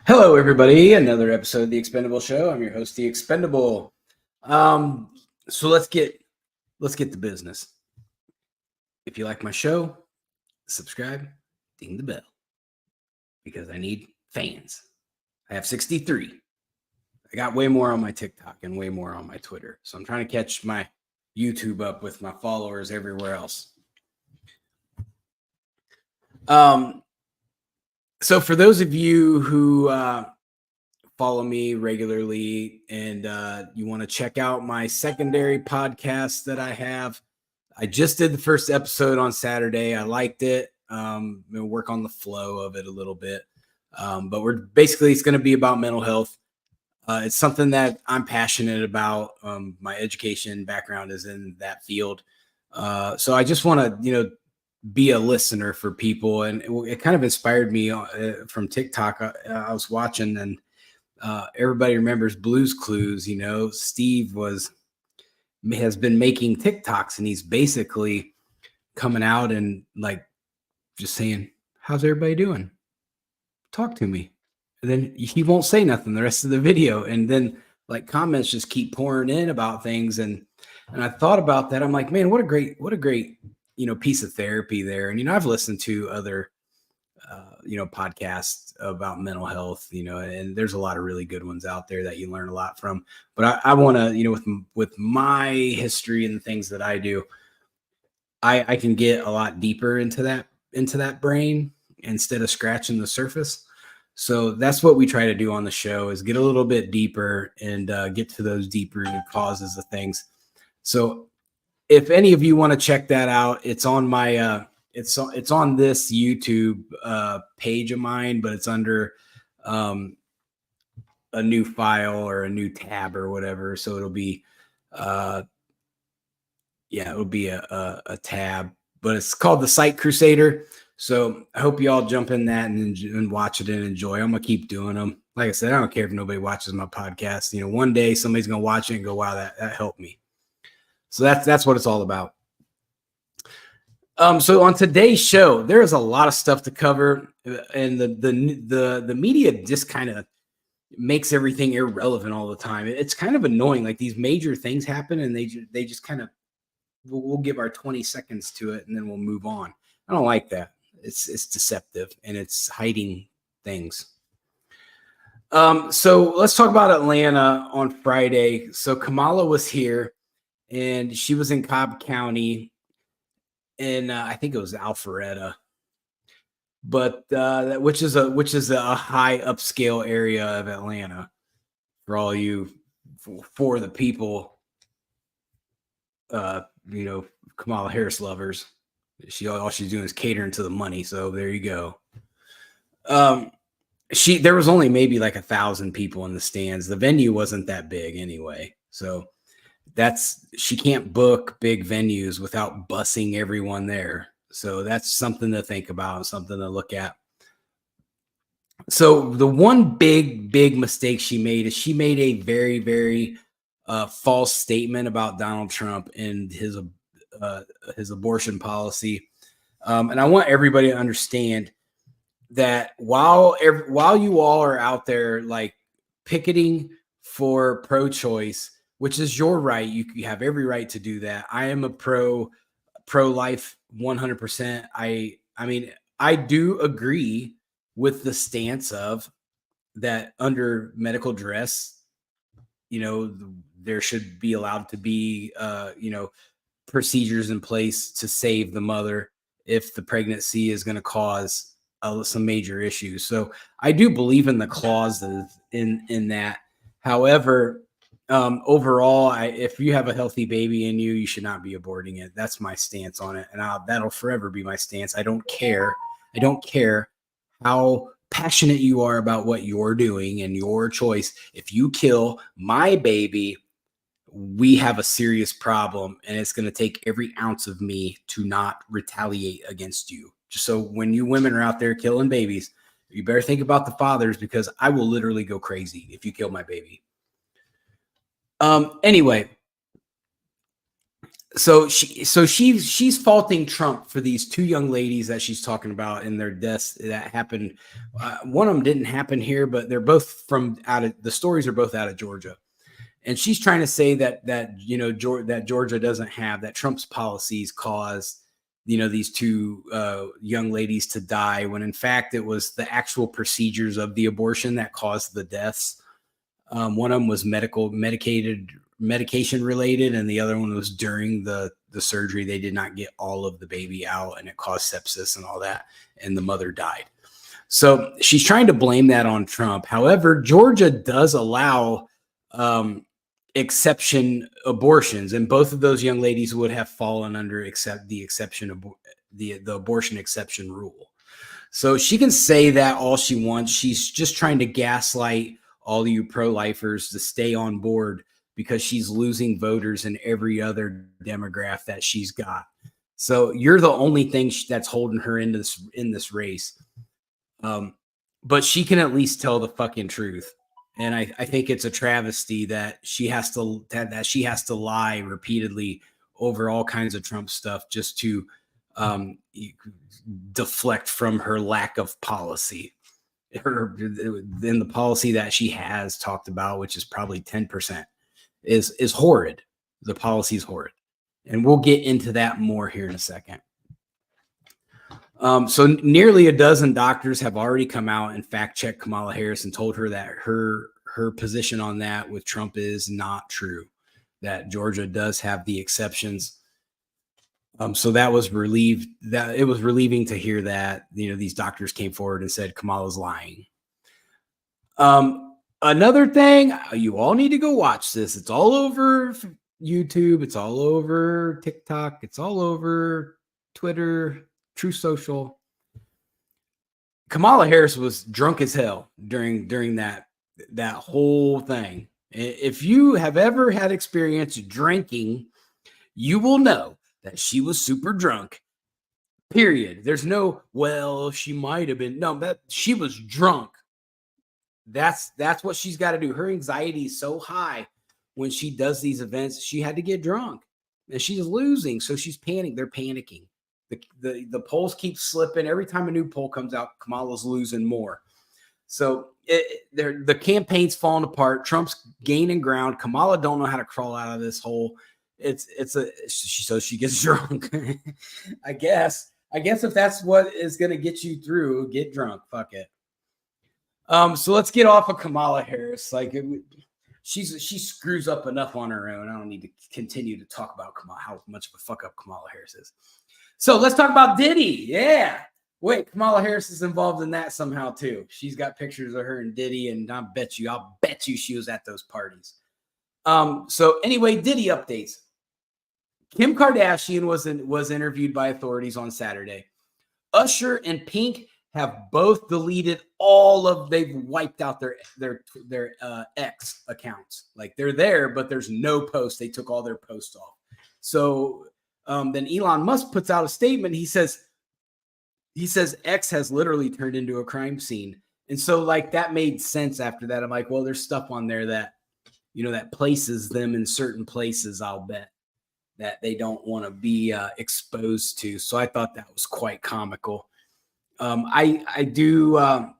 Hello, everybody. Another episode of The Expendable Show. I'm your host, The Expendable. So let's get to business. If you like my show, subscribe, ding the bell, because I need fans. I have 63. I got way more on my TikTok and way more on my Twitter. So I'm trying to catch my YouTube up with my followers everywhere else. So for those of you who follow me regularly and you want to check out my secondary podcast that I have, I just did the first episode on Saturday. I liked it. We'll work on the flow of it a little bit. But it's going to be about mental health. It's something that I'm passionate about. My education background is in that field. So I just want to, be a listener for people. And it kind of inspired me from TikTok. I was watching, and everybody remembers Blue's Clues. Steve has been making TikToks, and he's basically coming out and just saying, "How's everybody doing? Talk to me." And then he won't say nothing the rest of the video, and then comments just keep pouring in about things. And I thought about that. I'm like, man, what a great piece of therapy there. And I've listened to other podcasts about mental health, and there's a lot of really good ones out there that you learn a lot from. But I want to, with my history and the things that I do, I can get a lot deeper into that brain instead of scratching the surface. So that's what we try to do on the show, is get a little bit deeper and get to those deep-rooted causes of things. So if any of you want to check that out, it's on my it's on this YouTube page of mine, but it's under a new file or a new tab or whatever. So it'll be it'll be a tab, but it's called The Psych Crusader. So I hope you all jump in that and watch it and enjoy. I'm gonna keep doing them. Like I said, I don't care if nobody watches my podcast. One day somebody's gonna watch it and go, "Wow, that helped me." So that's what it's all about. So on today's show, there is a lot of stuff to cover, and the media just kind of makes everything irrelevant all the time. It's kind of annoying. Like, these major things happen, and they just kind of we'll give our 20 seconds to it, and then we'll move on. I don't like that. It's deceptive, and it's hiding things. So let's talk about Atlanta on Friday. So Kamala was here, and she was in Cobb County, in I think it was Alpharetta, but which is a high upscale area of Atlanta for all you for the people, Kamala Harris lovers. All she's doing is catering to the money, so there you go. There was only maybe like 1,000 people in the stands. The venue wasn't that big anyway, so she can't book big venues without bussing everyone there. So that's something to think about, something to look at. So the one big mistake she made is she made a very, very false statement about Donald Trump and his abortion policy. And I want everybody to understand that while you all are out there picketing for pro-choice, which is your right, you have every right to do that. I am a pro-life 100%. I mean, I do agree with the stance of that under medical duress, there should be allowed to be, procedures in place to save the mother if the pregnancy is going to cause some major issues. So I do believe in the clauses in that. However, overall, if you have a healthy baby in you, you should not be aborting it. That's my stance on it, and that'll forever be my stance. I don't care how passionate you are about what you're doing and your choice. If you kill my baby, we have a serious problem, and it's going to take every ounce of me to not retaliate against you. Just so when you women are out there killing babies, you better think about the fathers, because I will literally go crazy if you kill my baby. Anyway, she's faulting Trump for these two young ladies that she's talking about and their deaths that happened. One of them didn't happen here, but they're both from out of the stories are both out of Georgia. And she's trying to say that that Georgia doesn't have that Trump's policies caused these two young ladies to die, when in fact it was the actual procedures of the abortion that caused the deaths. One of them was medication related, and the other one was during the surgery. They did not get all of the baby out, and it caused sepsis and all that, and the mother died. So she's trying to blame that on Trump. However, Georgia does allow exception abortions, and both of those young ladies would have fallen under the abortion exception rule. So she can say that all she wants. She's just trying to gaslight all you pro-lifers to stay on board because she's losing voters in every other demographic that she's got. So you're the only thing that's holding her in this race. But she can at least tell the fucking truth. And I think it's a travesty that she has to lie repeatedly over all kinds of Trump stuff just to deflect from her lack of policy. In the policy that she has talked about, which is probably 10%, is horrid. The policy is horrid. And we'll get into that more here in a second. So nearly a dozen doctors have already come out and fact-checked Kamala Harris and told her that her position on that with Trump is not true, that Georgia does have the exceptions. So that was it was relieving to hear that, these doctors came forward and said Kamala's lying. Another thing, you all need to go watch this. It's all over YouTube. It's all over TikTok. It's all over Twitter, True Social. Kamala Harris was drunk as hell during that whole thing. If you have ever had experience drinking, you will know that she was super drunk. Period. There's no, well, she might have been. No, that she was drunk. That's what she's got to do. Her anxiety is so high when she does these events. She had to get drunk, and she's losing, so she's panicking. They're panicking. The polls keep slipping. Every time a new poll comes out, Kamala's losing more. So the campaign's falling apart. Trump's gaining ground. Kamala don't know how to crawl out of this hole. So she gets drunk. I guess if that's what is going to get you through, get drunk. Fuck it. So let's get off of Kamala Harris. Like she screws up enough on her own. I don't need to continue to talk about how much of a fuck up Kamala Harris is. So let's talk about Diddy. Yeah. Wait, Kamala Harris is involved in that somehow too. She's got pictures of her and Diddy, and I'll bet you she was at those parties. So anyway, Diddy updates. Kim Kardashian was interviewed by authorities on Saturday. Usher and Pink have both deleted they've wiped out their X accounts. Like they're there, but there's no post. They took all their posts off. So then Elon Musk puts out a statement. He says X has literally turned into a crime scene. And so like that made sense after that. I'm like, well, there's stuff on there that, that places them in certain places, I'll bet, that they don't want to be exposed to. So I thought that was quite comical. I do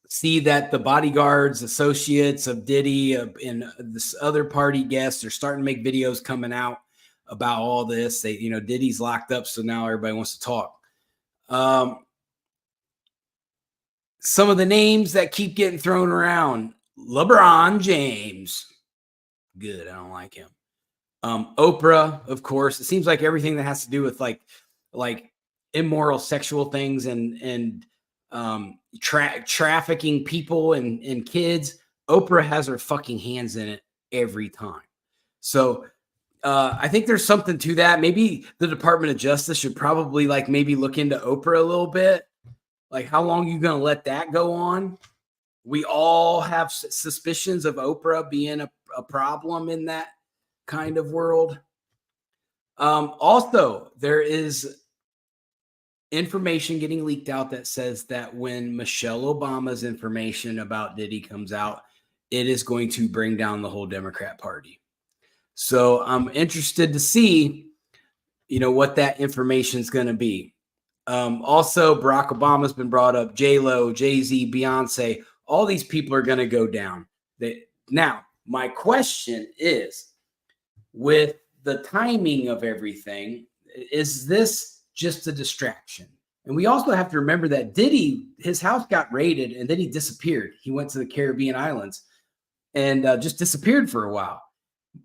see that the bodyguards, associates of Diddy, and this other party guests are starting to make videos coming out about all this. They, Diddy's locked up, so now everybody wants to talk. Some of the names that keep getting thrown around: LeBron James. Good, I don't like him. Oprah, of course. It seems like everything that has to do with like immoral sexual things and trafficking people and kids, Oprah has her fucking hands in it every time. So I think there's something to that. Maybe the Department of Justice should probably maybe look into Oprah a little bit. Like, how long are you going to let that go on? We all have suspicions of Oprah being a problem in that kind of world. Also, there is information getting leaked out that says that when Michelle Obama's information about Diddy comes out, it is going to bring down the whole Democrat Party. So I'm interested to see, what that information is going to be. Also, Barack Obama's been brought up. J-Lo, Jay-Z, Beyonce, all these people are going to go down. Now, my question is, with the timing of everything, is this just a distraction? And we also have to remember that Diddy, his house got raided and then he disappeared. He went to the Caribbean islands and just disappeared for a while.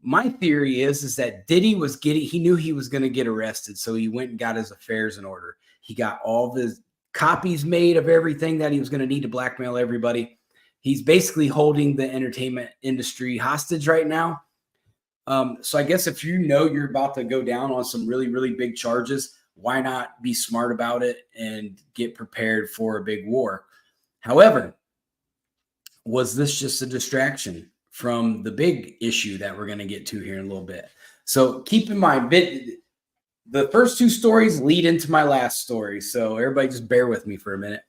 My theory is that Diddy he knew he was going to get arrested. So he went and got his affairs in order. He got all the copies made of everything that he was going to need to blackmail everybody. He's basically holding the entertainment industry hostage right now. So I guess if you're about to go down on some really, really big charges, why not be smart about it and get prepared for a big war? However, was this just a distraction from the big issue that we're going to get to here in a little bit? So keep in mind, the first two stories lead into my last story. So everybody just bear with me for a minute.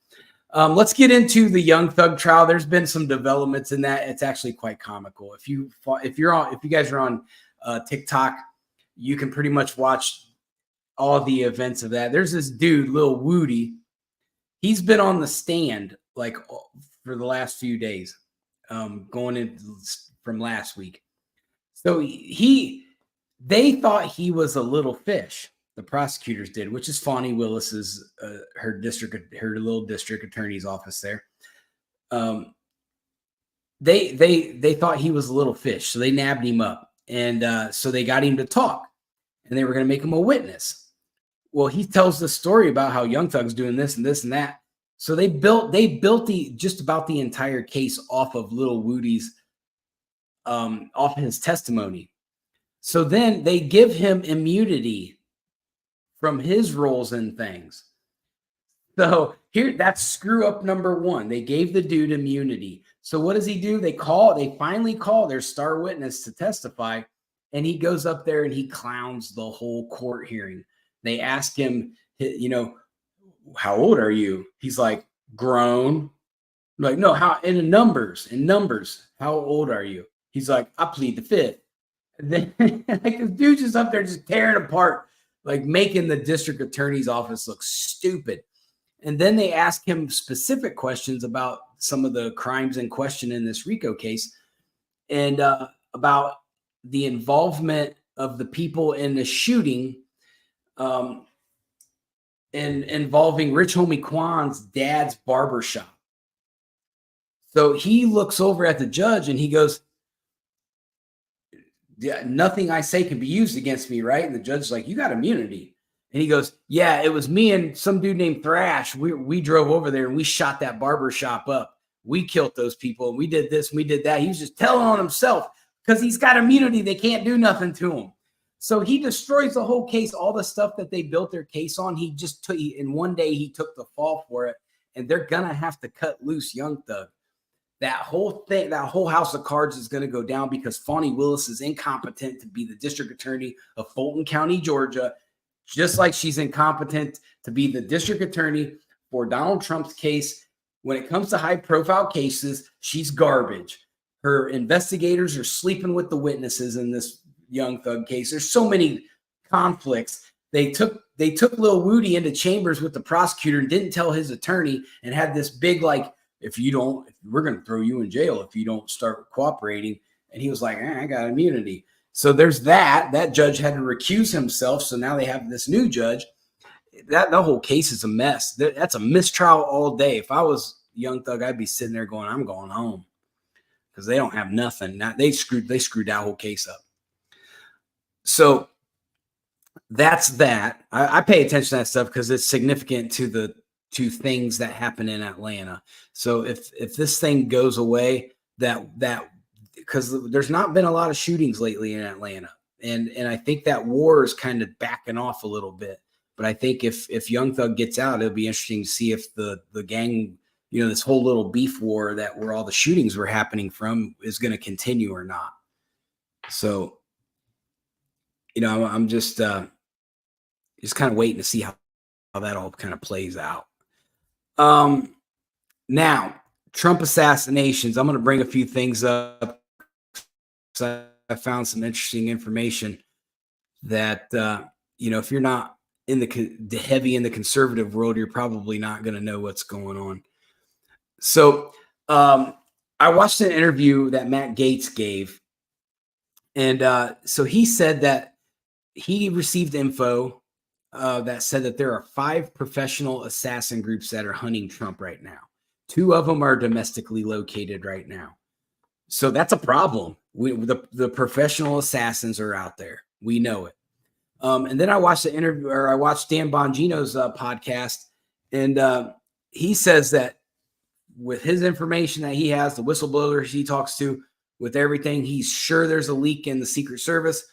Let's get into the Young Thug trial. There's been some developments in that. It's actually quite comical. If you guys are on TikTok, you can pretty much watch all the events of that. There's this dude, Lil Woody. He's been on the stand like for the last few days, going in from last week. So they thought he was a little fish. The prosecutors did, which is Fonnie Willis's her little district attorney's office there. They thought he was a little fish, so they nabbed him up, and so they got him to talk, and they were going to make him a witness. Well, he tells the story about how Young Thug's doing this and this and that. So they built just about the entire case off of Lil Woody's off his testimony. So then they give him immunity from his roles and things. So that's screw up number one. They gave the dude immunity. So what does he do? They finally call their star witness to testify, and he goes up there and he clowns the whole court hearing. They ask him, how old are you? He's like, grown. Like, no, how in numbers, how old are you? He's like, I plead the fifth. And then like this dude just up there just tearing apart, like making the district attorney's office look stupid. And then they ask him specific questions about some of the crimes in question in this RICO case, and about the involvement of the people in the shooting, and involving Rich Homie Quan's dad's barbershop. So he looks over at the judge and he goes, yeah, nothing I say can be used against me, right? And the judge's like, you got immunity. And he goes, yeah, it was me and some dude named Thrash. We drove over there and we shot that barbershop up. We killed those people. We did this, we did that. He was just telling on himself because he's got immunity. They can't do nothing to him. So he destroys the whole case, all the stuff that they built their case on. He just took, in one day, he took the fall for it, and they're going to have to cut loose Young Thug. That whole thing, that whole house of cards is going to go down because Fonnie Willis is incompetent to be the district attorney of Fulton County, Georgia, just like she's incompetent to be the district attorney for Donald Trump's case. When it comes to high-profile cases, she's garbage. Her investigators are sleeping with the witnesses in this Young Thug case. There's so many conflicts. They took Lil Woody into chambers with the prosecutor and didn't tell his attorney, and had this big we're going to throw you in jail if you don't start cooperating. And he was like, I got immunity. So there's that judge had to recuse himself. So now they have this new judge. The whole case is a mess. That's a mistrial all day. If I was Young Thug, I'd be sitting there going, I'm going home, because they don't have nothing. Now they screwed that whole case up. So that's that. I pay attention to that stuff because it's significant to things that happen in Atlanta. So if this thing goes away, that because there's not been a lot of shootings lately in Atlanta, and I think that war is kind of backing off a little bit. But I think if Young Thug gets out, it'll be interesting to see if the gang, this whole little beef war where all the shootings were happening from is going to continue or not. So, I'm just kind of waiting to see how that all kind of plays out. Now, Trump assassinations. I'm going to bring a few things up. I found some interesting information that, if you're not in the heavy in the conservative world, you're probably not going to know what's going on. So I watched an interview that Matt Gaetz gave. And so he said that he received info that said that there are 5 professional assassin groups that are hunting Trump right now. 2 of them are domestically located right now. So that's a problem. The professional assassins are out there. We know it. And then I watched the interview, or I watched Dan Bongino's podcast, and he says that with his information that he has, the whistleblowers he talks to, with everything, he's sure there's a leak in the Secret Service.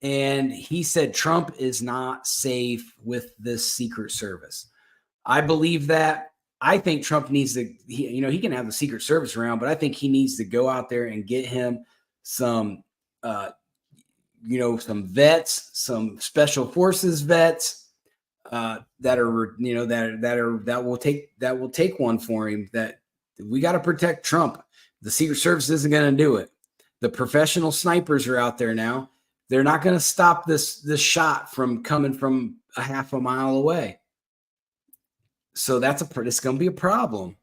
And he said Trump is not safe with this Secret Service. I believe that. I think Trump needs to, he can have the Secret Service around, but I think he needs to go out there and get him some, some vets, some special forces vets that will take one for him. That we got to protect Trump. The Secret Service isn't going to do it. The professional snipers are out there now. They're not going to stop this shot from coming from a half a mile away. So it's going to be a problem.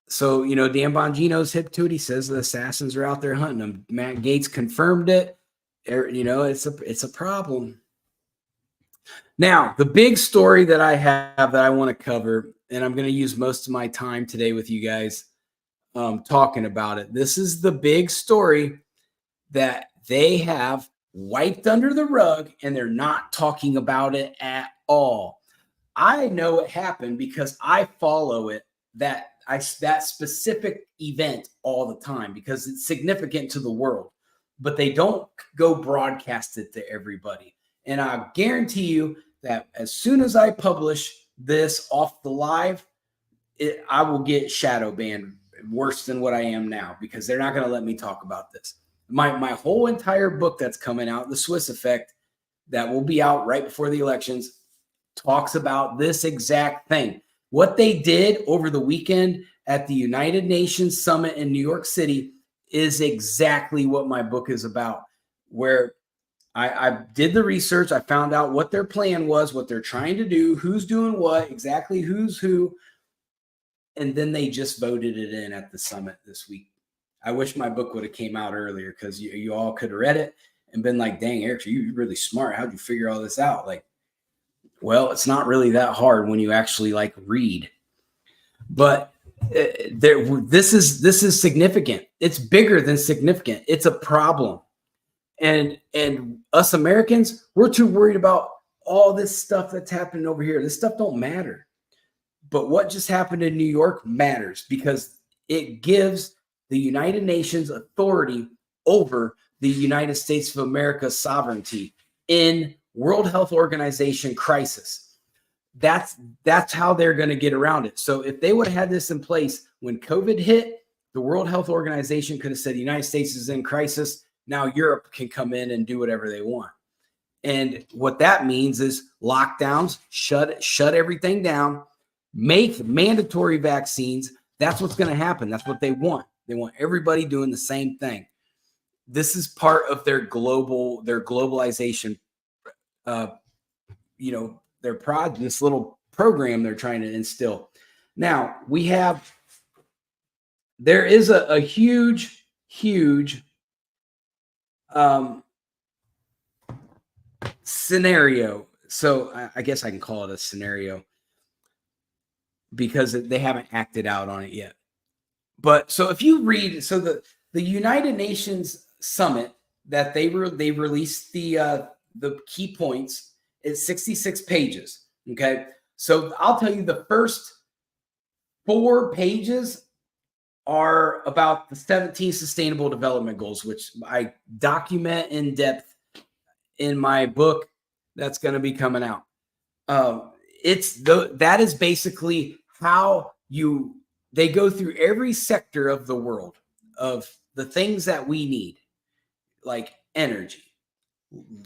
So, Dan Bongino's hip to it. He says the assassins are out there hunting them. Matt Gaetz confirmed it. It's a problem. Now, the big story that I have that I want to cover, and I'm going to use most of my time today with you guys talking about it. This is the big story that they have wiped under the rug, and they're not talking about it at all. I know it happened because I follow that specific event all the time because it's significant to the world, but they don't go broadcast it to everybody. And I guarantee you that as soon as I publish this off the live, I will get shadow banned worse than what I am now because they're not going to let me talk about this. My whole entire book that's coming out, The Swiss Effect, that will be out right before the elections, talks about this exact thing. What they did over the weekend at the United Nations Summit in New York City is exactly what my book is about, where I did the research. I found out what their plan was, what they're trying to do, who's doing what, exactly who's who. And then they just voted it in at the summit this week. I wish my book would have came out earlier because you all could have read it and been like, dang, Eric, you're really smart. How'd you figure all this out? Well, it's not really that hard when you actually read. But this is significant. It's bigger than significant. It's a problem. And us Americans, we're too worried about all this stuff that's happening over here. This stuff don't matter. But what just happened in New York matters because it gives the United Nations authority over the United States of America's sovereignty in World Health Organization crisis. That's how they're going to get around it. So if they would have had this in place when COVID hit, the World Health Organization could have said the United States is in crisis. Now Europe can come in and do whatever they want. And what that means is lockdowns, shut everything down, make mandatory vaccines. That's what's going to happen. That's what they want. They want everybody doing the same thing. This is part of their globalization, this little program they're trying to instill. Now there is a huge scenario. So I guess I can call it a scenario because they haven't acted out on it yet. But so if you read, so the United Nations Summit that they released the key points is 66 pages. Okay, so I'll tell you the first 4 pages are about the 17 Sustainable Development Goals, which I document in depth in my book that's going to be coming out. That is basically how they go through every sector of the world of the things that we need, like energy,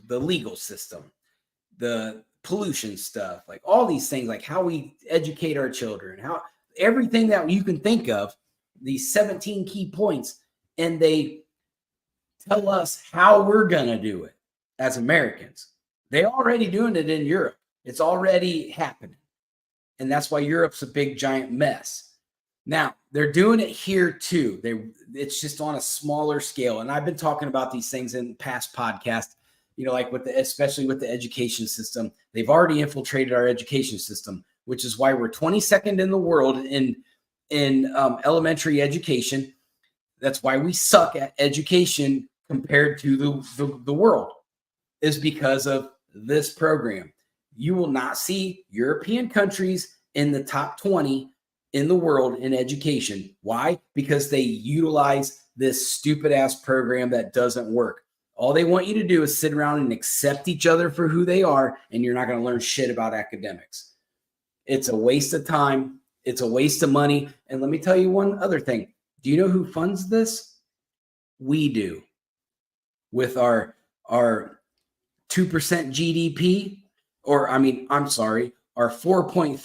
the legal system, the pollution stuff, like all these things, like how we educate our children, how everything that you can think of, these 17 key points, and they tell us how we're going to do it as Americans. They're already doing it in Europe. It's already happening. And that's why Europe's a big, giant mess. Now, they're doing it here too. It's just on a smaller scale. And I've been talking about these things in past podcasts, like especially with the education system. They've already infiltrated our education system, which is why we're 22nd in the world in elementary education. That's why we suck at education compared to the world, is because of this program. You will not see European countries in the top 20 in the world in education. Why? Because they utilize this stupid ass program that doesn't work. All they want you to do is sit around and accept each other for who they are, and you're not going to learn shit about academics. It's a waste of time. It's a waste of money. And let me tell you one other thing. Do you know who funds this? We do. With our 2% GDP, our 4.3%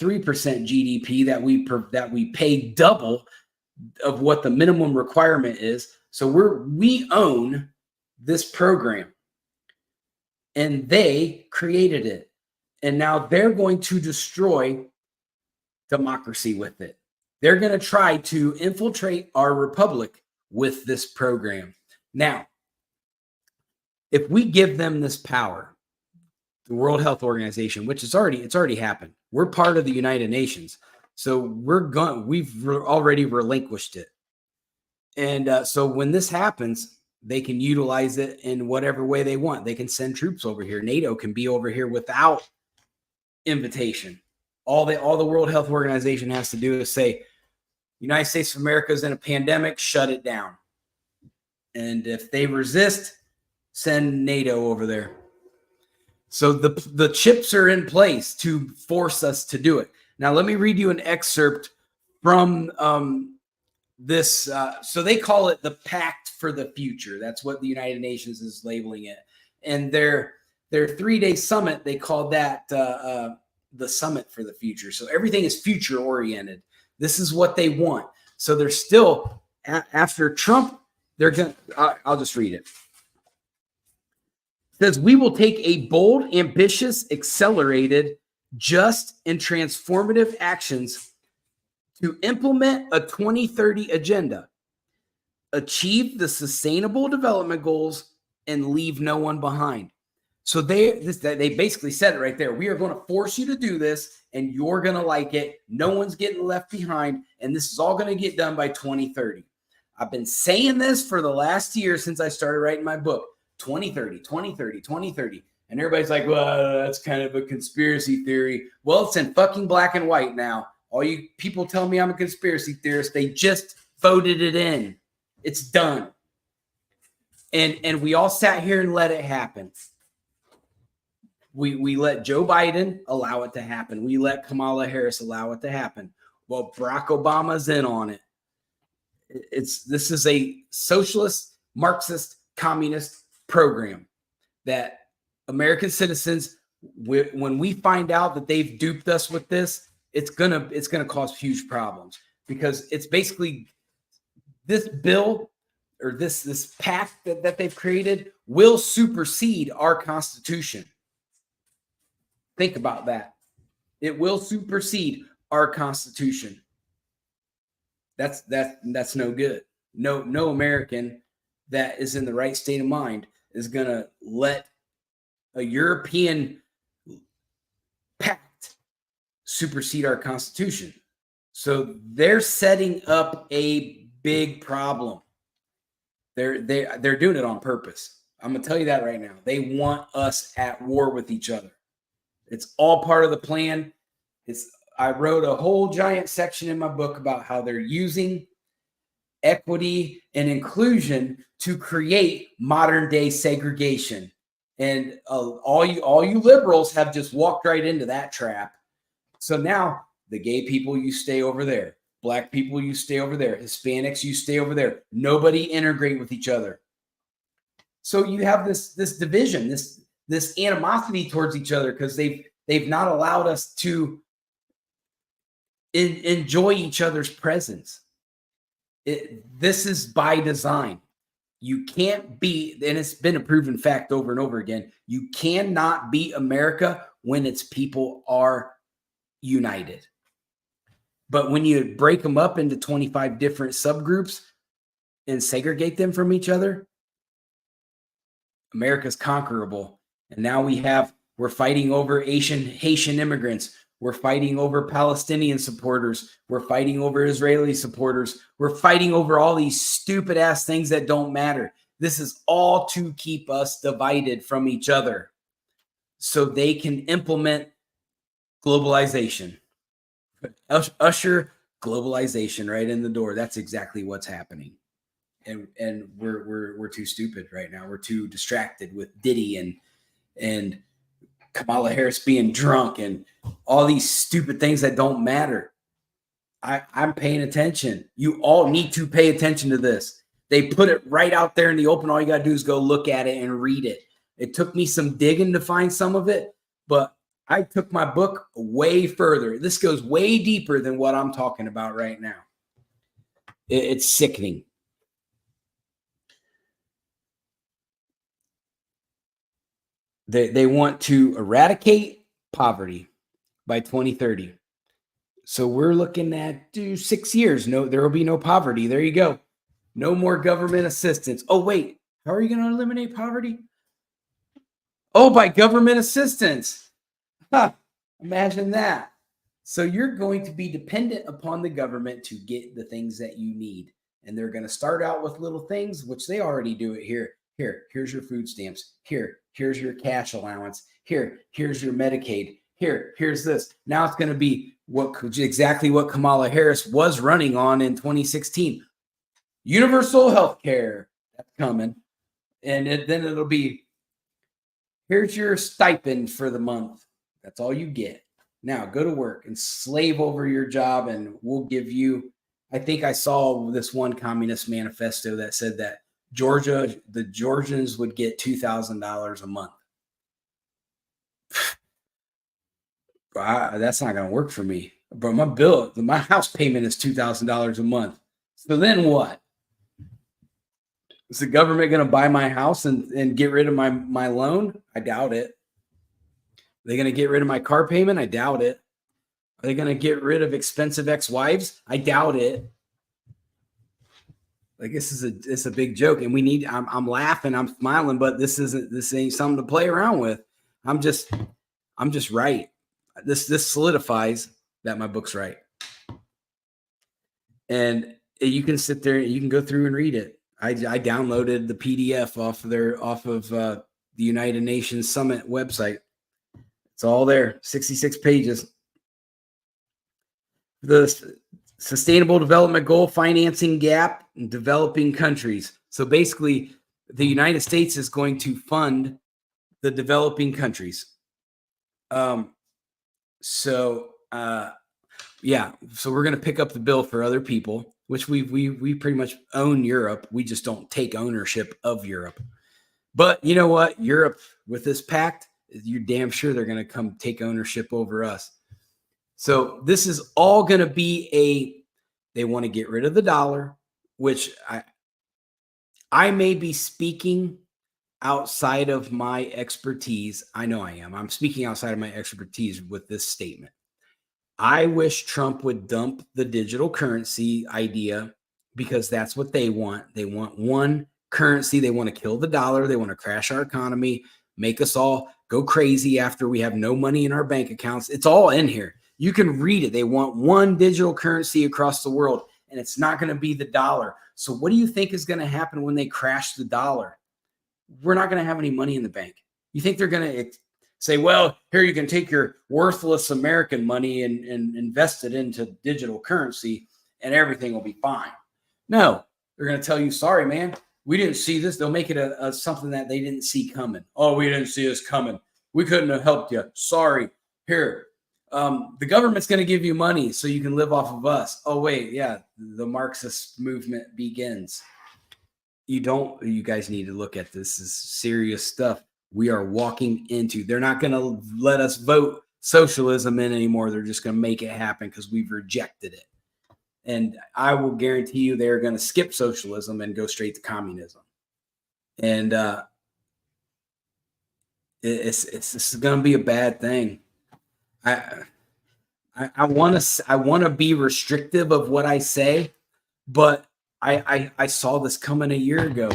GDP that we pay double of what the minimum requirement is. So we own this program, and they created it, and now they're going to destroy democracy with it. They're going to try to infiltrate our republic with this program. Now, if we give them this power, the World Health Organization, which it's already happened. We're part of the United Nations, so we've already relinquished it. And so when this happens, they can utilize it in whatever way they want. They can send troops over here. NATO can be over here without invitation. All the World Health Organization has to do is say, United States of America is in a pandemic, shut it down. And if they resist, send NATO over there. So the chips are in place to force us to do it. Now, let me read you an excerpt from this. So they call it the Pact for the Future. That's what the United Nations is labeling it. And their 3-day summit, they call that the Summit for the Future. So everything is future oriented. This is what they want. So they're still, after Trump, they're going to, I'll just read it. It says, we will take a bold, ambitious, accelerated, just, and transformative actions to implement a 2030 agenda, achieve the sustainable development goals, and leave no one behind. So they basically said it right there. We are going to force you to do this, and you're going to like it. No one's getting left behind, and this is all going to get done by 2030. I've been saying this for the last year since I started writing my book. 2030, 2030, 2030. And everybody's like, well, that's kind of a conspiracy theory. Well, it's in fucking black and white now. All you people tell me I'm a conspiracy theorist. They just voted it in. It's done. And we all sat here and let it happen. We let Joe Biden allow it to happen. We let Kamala Harris allow it to happen. Well, Barack Obama's in on it. This is a socialist, Marxist, communist program that American citizens, when we find out that they've duped us with this, it's gonna cause huge problems, because it's basically this bill or this pact that they've created will supersede our Constitution. Think about that. It will supersede our Constitution. That's no good. No American that is in the right state of mind is going to let a European pact supersede our Constitution. So they're setting up a big problem. They're doing it on purpose. I'm going to tell you that right now. They want us at war with each other. It's all part of the plan. I wrote a whole giant section in my book about how they're using equity and inclusion to create modern day segregation. And all you liberals have just walked right into that trap. So now the gay people, you stay over there. Black people, you stay over there. Hispanics, you stay over there. Nobody integrate with each other. So you have this division, this animosity towards each other, because they've not allowed us to enjoy each other's presence. This is by design. You can't beat, and it's been a proven fact over and over again, you cannot beat America when its people are united. But when you break them up into 25 different subgroups and segregate them from each other, America's conquerable. And now we're fighting over Haitian immigrants. We're fighting over Palestinian supporters. We're fighting over Israeli supporters. We're fighting over all these stupid ass things that don't matter. This is all to keep us divided from each other so they can implement globalization. Usher globalization right in the door. That's exactly what's happening. And we're too stupid right now. We're too distracted with Diddy and Kamala Harris being drunk and all these stupid things that don't matter. I'm paying attention. You all need to pay attention to this. They put it right out there in the open. All you got to do is go look at it and read it. It took me some digging to find some of it, but I took my book way further. This goes way deeper than what I'm talking about right now. It's sickening. They want to eradicate poverty by 2030. So we're looking at 6 years. No, there will be no poverty. There you go. No more government assistance. Oh, wait. How are you going to eliminate poverty? Oh, by government assistance. Huh. Imagine that. So you're going to be dependent upon the government to get the things that you need. And they're going to start out with little things, which they already do it here. Here's your food stamps. Here's your cash allowance. Here's your Medicaid. Here's this. Now it's going to be exactly what Kamala Harris was running on in 2016. Universal health care. That's coming. And then it'll be, here's your stipend for the month. That's all you get. Now go to work and slave over your job, and we'll give you, I think I saw this one communist manifesto that said that the Georgians would get $2,000 a month. That's not going to work for me. But my house payment is $2,000 a month. So then what? Is the government going to buy my house and get rid of my loan? I doubt it. Are they going to get rid of my car payment? I doubt it. Are they going to get rid of expensive ex-wives? I doubt it. Like, it's a big joke, and I'm laughing, I'm smiling, but this ain't something to play around with. I'm just right. This solidifies that my book's right. And you can sit there, you can go through and read it. I downloaded the PDF off of the United Nations Summit website. It's all there, 66 pages. The Sustainable Development Goal financing gap in developing countries. So basically, the United States is going to fund the developing countries. So we're going to pick up the bill for other people, which we pretty much own Europe. We just don't take ownership of Europe. But you know what? Europe, with this pact, you're damn sure they're going to come take ownership over us. So this is all going to be they want to get rid of the dollar, which I may be speaking outside of my expertise. I know I am. I'm speaking outside of my expertise with this statement. I wish Trump would dump the digital currency idea because that's what they want. They want one currency. They want to kill the dollar. They want to crash our economy, make us all go crazy after we have no money in our bank accounts. It's all in here. You can read it. They want one digital currency across the world, and it's not going to be the dollar. So what do you think is going to happen when they crash the dollar? We're not going to have any money in the bank. You think they're going to say, well, here you can take your worthless American money and invest it into digital currency and everything will be fine? No, they're going to tell you, sorry, man, we didn't see this. They'll make it a something that they didn't see coming. Oh, we didn't see this coming. We couldn't have helped you. Sorry. Here, the government's going to give you money so you can live off of us. Oh, wait, yeah, the Marxist movement begins. You guys need to look at this. This is serious stuff. We are walking into, they're not going to let us vote socialism in anymore. They're just going to make it happen because we've rejected it. And I will guarantee you they're going to skip socialism and go straight to communism. And it's going to be a bad thing. I want to be restrictive of what I say, but I saw this coming a year ago.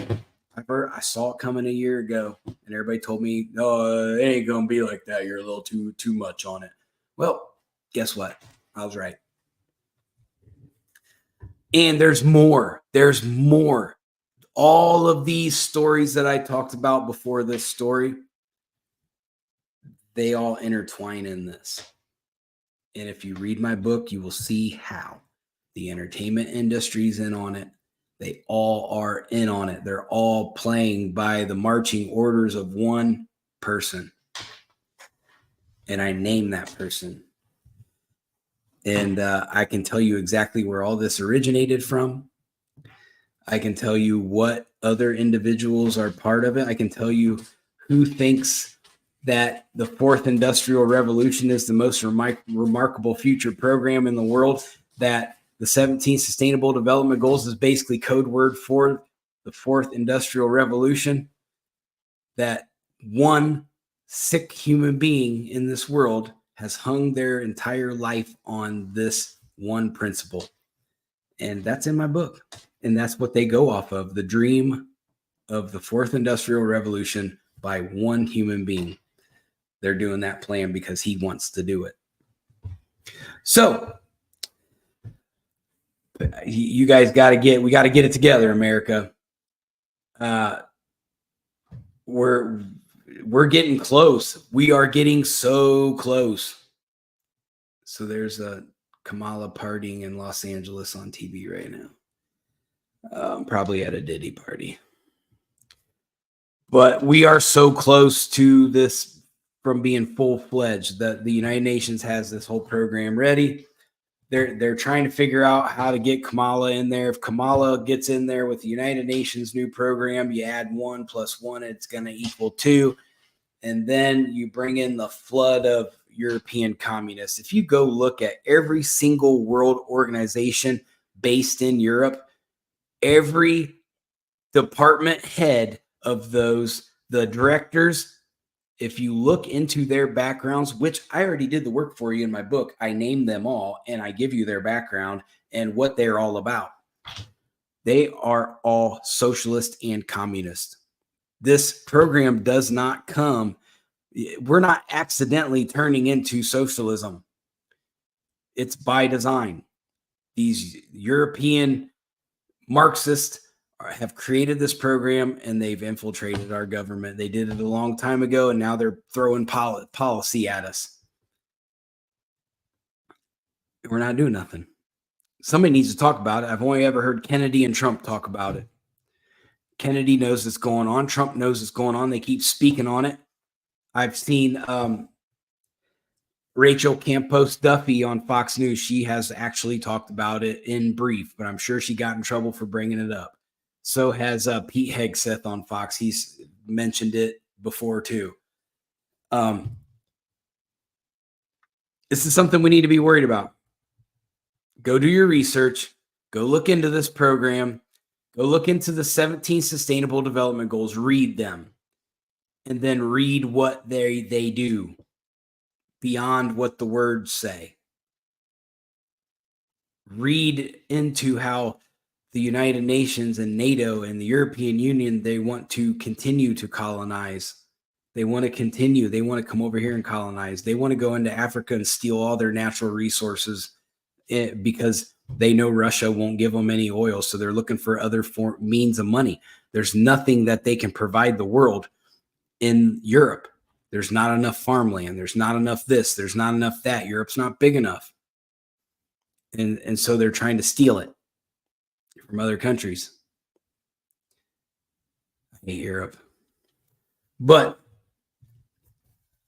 I saw it coming a year ago, and everybody told me, "No, it ain't gonna be like that. You're a little too much on it." Well, guess what? I was right. And there's more. There's more. All of these stories that I talked about before this story, they all intertwine in this. And if you read my book, you will see how the entertainment industry's in on it. They all are in on it. They're all playing by the marching orders of one person. And I name that person. And I can tell you exactly where all this originated from. I can tell you what other individuals are part of it. I can tell you who thinks that the fourth industrial revolution is the most remarkable future program in the world, that the 17 sustainable development goals is basically code word for the fourth industrial revolution, that one sick human being in this world has hung their entire life on this one principle. And that's in my book. And that's what they go off of, the dream of the fourth industrial revolution by one human being. They're doing that plan because he wants to do it. So you guys we got to get it together, America. We're getting close. We are getting so close. So there's a Kamala partying in Los Angeles on TV right now. Probably at a Diddy party. But we are so close to this from being full-fledged. That the United Nations has this whole program ready. They're trying to figure out how to get Kamala in there. If Kamala gets in there with the United Nations new program, you add 1 + 1, it's going to equal 2. And then you bring in the flood of European communists. If you go look at every single world organization based in Europe, every department head of those, the directors, if you look into their backgrounds, which I already did the work for you in my book, I name them all and I give you their background and what they're all about. They are all socialist and communist. This program does not come, we're not accidentally turning into socialism. It's by design. These European Marxists have created this program and they've infiltrated our government. They did it a long time ago and now they're throwing policy at us. We're not doing nothing. Somebody needs to talk about it. I've only ever heard Kennedy and Trump talk about it. Kennedy knows it's going on. Trump knows it's going on. They keep speaking on it. I've seen Rachel Campos Duffy on Fox News. She has actually talked about it in brief, but I'm sure she got in trouble for bringing it up. So has Pete Hegseth on Fox. He's mentioned it before too. This is something we need to be worried about. Go do your research. Go look into this program. Go look into the 17 Sustainable Development Goals. Read them. And then read what they do beyond what the words say. Read into how the United Nations and NATO and the European Union, they want to continue to colonize. They want to continue. They want to come over here and colonize. They want to go into Africa and steal all their natural resources because they know Russia won't give them any oil. So they're looking for other means of money. There's nothing that they can provide the world in Europe. There's not enough farmland. There's not enough this. There's not enough that. Europe's not big enough. And so they're trying to steal it from other countries. I hate Europe. But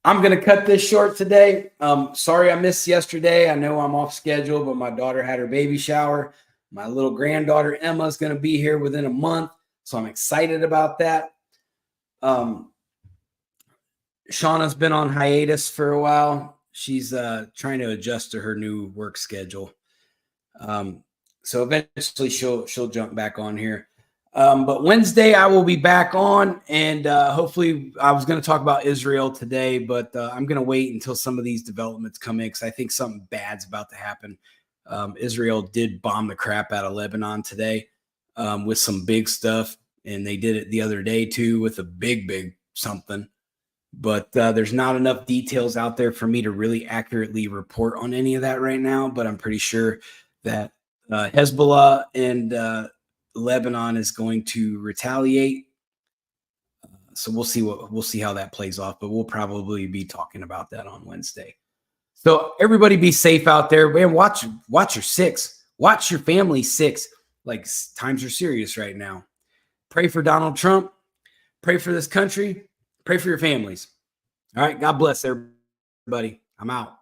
I'm going to cut this short today. Sorry I missed yesterday. I know I'm off schedule, but my daughter had her baby shower. My little granddaughter Emma is going to be here within a month, so I'm excited about that. Shauna's been on hiatus for a while. She's trying to adjust to her new work schedule. So eventually she'll jump back on here. But Wednesday I will be back on, and hopefully I was going to talk about Israel today, but I'm going to wait until some of these developments come in because I think something bad's about to happen. Israel did bomb the crap out of Lebanon today with some big stuff, and they did it the other day too with a big something. But there's not enough details out there for me to really accurately report on any of that right now. But I'm pretty sure that Hezbollah and Lebanon is going to retaliate. So we'll see how that plays off. But we'll probably be talking about that on Wednesday. So everybody be safe out there, man. Watch your six. Watch your family six. Like times are serious right now. Pray for Donald Trump. Pray for this country. Pray for your families. All right. God bless everybody. I'm out.